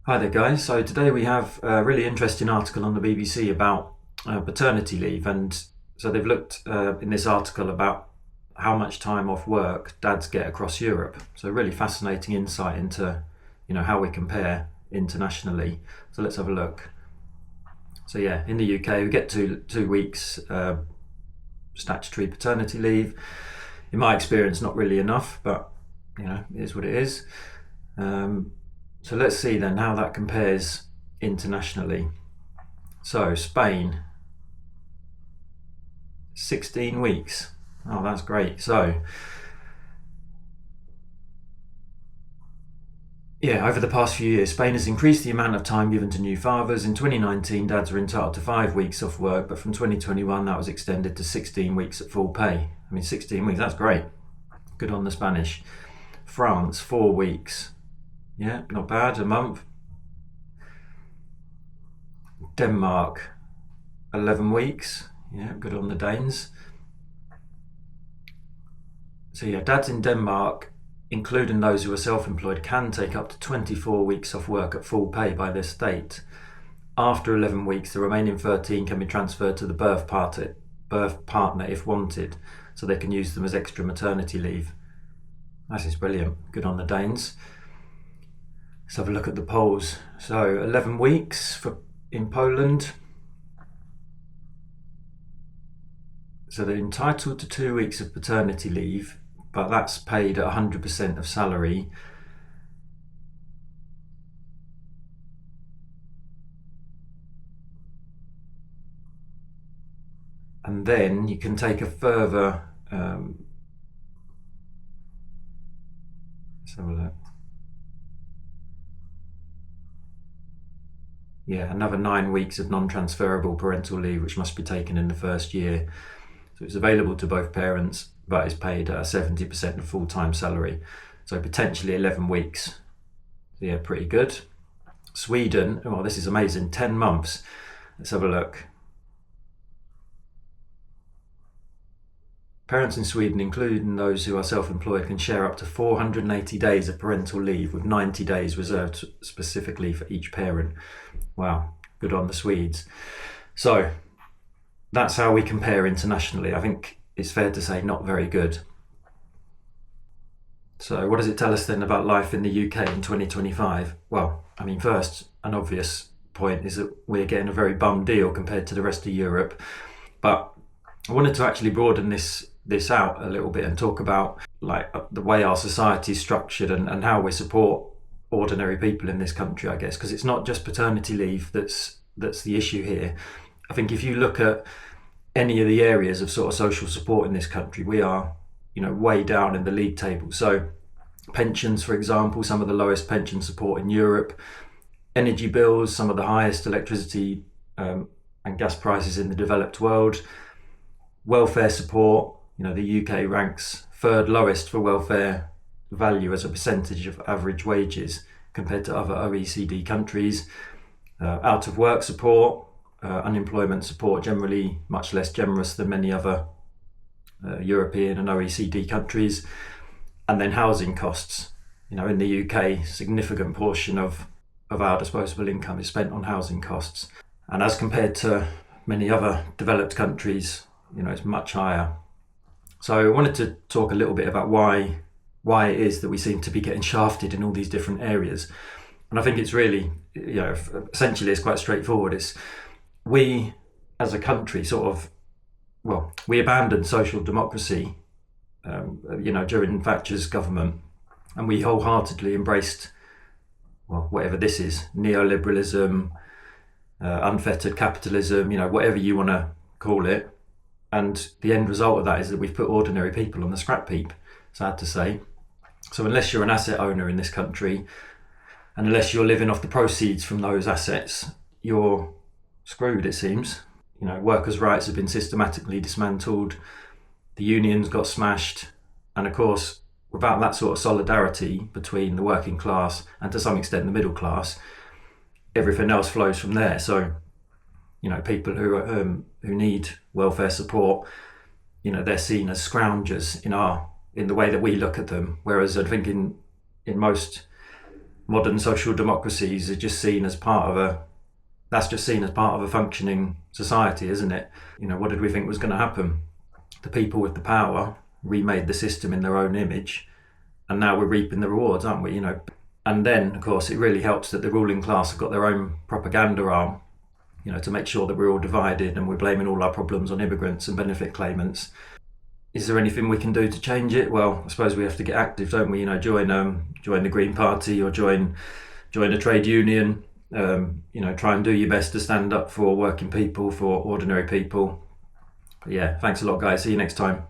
Hi there, guys. So today we have a really interesting article on the BBC about paternity leave, and so they've looked in this article about how much time off work dads get across Europe. So really fascinating insight into how we compare internationally. So let's have a look. So yeah, in the UK we get two weeks statutory paternity leave. In my experience, not really enough, but it is what it is. So let's see then how that compares internationally. So Spain, 16 weeks. Oh, that's great. So yeah, over the past few years, Spain has increased the amount of time given to new fathers. In 2019, dads were entitled to 5 weeks off work, but from 2021, that was extended to 16 weeks at full pay. I mean, 16 weeks, that's great. Good on the Spanish. France, 4 weeks. Yeah, not bad, a month. Denmark, 11 weeks. Yeah, good on the Danes. So yeah, dads in Denmark, including those who are self-employed, can take up to 24 weeks off work at full pay by their state. After 11 weeks, the remaining 13 can be transferred to the birth partner if wanted, so they can use them as extra maternity leave. That is brilliant. Good on the Danes. Let's have a look at the polls. So 11 weeks in Poland. So they're entitled to 2 weeks of paternity leave, but that's paid at 100% of salary. And then you can take a further, let's have a look. Yeah, another 9 weeks of non-transferable parental leave, which must be taken in the first year. So it's available to both parents, but is paid at 70% of full-time salary. So potentially 11 weeks. So yeah, pretty good. Sweden, well, this is amazing, 10 months. Let's have a look. Parents in Sweden, including those who are self-employed, can share up to 480 days of parental leave, with 90 days reserved specifically for each parent. Wow, good on the Swedes. So that's how we compare internationally. I think it's fair to say not very good. So what does it tell us then about life in the UK in 2025? Well, I mean, first, an obvious point is that we're getting a very bum deal compared to the rest of Europe. But I wanted to actually broaden this out a little bit and talk about like the way our society is structured and how we support ordinary people in this country, I guess, because it's not just paternity leave that's the issue here. I think if you look at any of the areas of sort of social support in this country, we are way down in the league table. So pensions, for example, some of the lowest pension support in Europe. Energy bills, some of the highest electricity and gas prices in the developed world. Welfare support, the UK ranks third lowest for welfare value as a percentage of average wages compared to other OECD countries. Out of work support, unemployment support, generally much less generous than many other European and OECD countries. And then housing costs. In the UK, significant portion of our disposable income is spent on housing costs. And as compared to many other developed countries, it's much higher. So I wanted to talk a little bit about why it is that we seem to be getting shafted in all these different areas. And I think it's really, essentially it's quite straightforward. It's we as a country we abandoned social democracy, during Thatcher's government, and we wholeheartedly embraced, whatever this is, neoliberalism, unfettered capitalism, whatever you want to call it. And the end result of that is that we've put ordinary people on the scrap heap, sad to say. So unless you're an asset owner in this country, and unless you're living off the proceeds from those assets, you're screwed, it seems. Workers' rights have been systematically dismantled, the unions got smashed, and of course, without that sort of solidarity between the working class and to some extent the middle class, everything else flows from there. So people who need welfare support, they're seen as scroungers in the way that we look at them. Whereas I think in most modern social democracies are just seen as part of a functioning society, isn't it? What did we think was going to happen? The people with the power remade the system in their own image, and now we're reaping the rewards, aren't we? And then, of course, it really helps that the ruling class have got their own propaganda arm, to make sure that we're all divided and we're blaming all our problems on immigrants and benefit claimants. Is there anything we can do to change it? Well, I suppose we have to get active, don't we? Join the Green Party or join a trade union. Try and do your best to stand up for working people, for ordinary people. But yeah, thanks a lot, guys. See you next time.